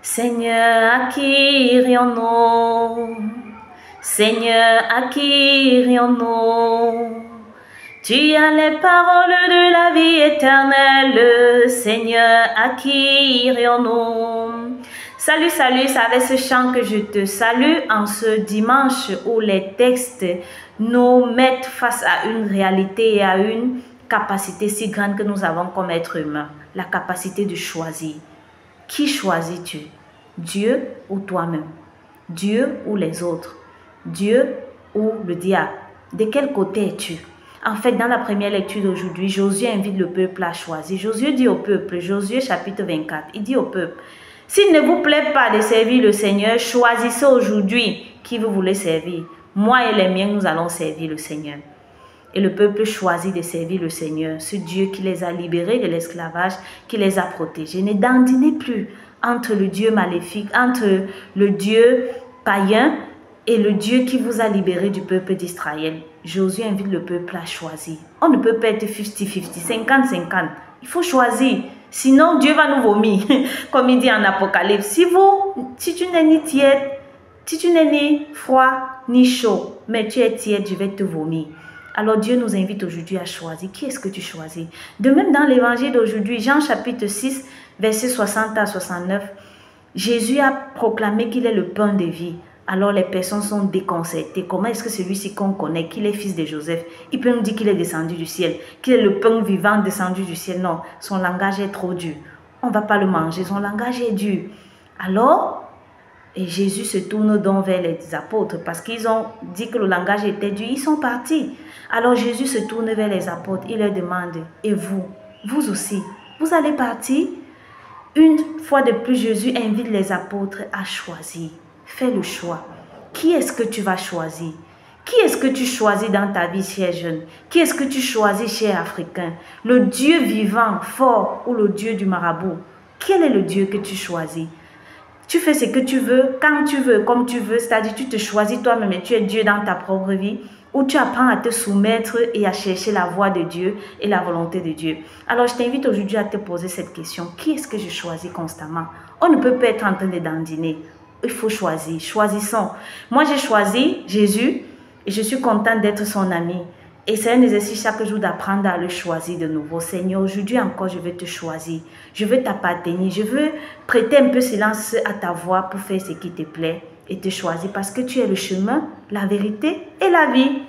Seigneur, à qui irions-nous? Seigneur, à qui irions-nous? Tu as les paroles de la vie éternelle. Seigneur, à qui irions-nous? Salut, salut, c'est avec ce chant que je te salue en ce dimanche où les textes nous mettent face à une réalité et à une capacité si grande que nous avons comme être humain. La capacité de choisir. Qui choisis-tu? Dieu ou toi-même? Dieu ou les autres? Dieu ou le diable? De quel côté es-tu? En fait, dans la première lecture d'aujourd'hui, Josué invite le peuple à choisir. Josué dit au peuple, Josué chapitre 24, il dit au peuple, s'il ne vous plaît pas de servir le Seigneur, choisissez aujourd'hui qui vous voulez servir. Moi et les miens, nous allons servir le Seigneur. Et le peuple choisit de servir le Seigneur, ce Dieu qui les a libérés de l'esclavage, qui les a protégés. Ne dandinez plus entre le Dieu maléfique, entre le Dieu païen et le Dieu qui vous a libéré du peuple d'Israël. Josué invite le peuple à choisir. On ne peut pas être 50-50, 50-50. Il faut choisir. Sinon, Dieu va nous vomir. Comme il dit en Apocalypse. Si tu n'es ni tiède, si tu n'es ni froid, ni chaud, mais tu es tiède, je vais te vomir. Alors Dieu nous invite aujourd'hui à choisir. Qui est-ce que tu choisis? De même dans l'évangile d'aujourd'hui, Jean chapitre 6, versets 60 à 69, Jésus a proclamé qu'il est le pain de vie. Alors les personnes sont déconcertées. Comment est-ce que celui-ci qu'on connaît, qu'il est fils de Joseph, il peut nous dire qu'il est descendu du ciel, qu'il est le pain vivant descendu du ciel? Non, son langage est trop dur. On ne va pas le manger, son langage est dur. Alors, et Jésus se tourne donc vers les apôtres parce qu'ils ont dit que le langage était dur. Ils sont partis. Alors Jésus se tourne vers les apôtres. Il leur demande, et vous aussi, vous allez partir? Une fois de plus, Jésus invite les apôtres à choisir. Fais le choix. Qui est-ce que tu vas choisir? Qui est-ce que tu choisis dans ta vie, cher jeune? Qui est-ce que tu choisis, cher Africain? Le Dieu vivant, fort ou le Dieu du marabout? Quel est le Dieu que tu choisis? Tu fais ce que tu veux, quand tu veux, comme tu veux, c'est-à-dire tu te choisis toi-même et tu es Dieu dans ta propre vie, ou tu apprends à te soumettre et à chercher la voie de Dieu et la volonté de Dieu. Alors je t'invite aujourd'hui à te poser cette question. Qui est-ce que je choisis constamment? On ne peut pas être en train de dandiner. Il faut choisir. Choisissons. Moi j'ai choisi Jésus et je suis contente d'être son ami. Et c'est un exercice chaque jour d'apprendre à le choisir de nouveau. Seigneur, aujourd'hui encore, je veux te choisir. Je veux t'appartenir. Je veux prêter un peu silence à ta voix pour faire ce qui te plaît et te choisir parce que tu es le chemin, la vérité et la vie.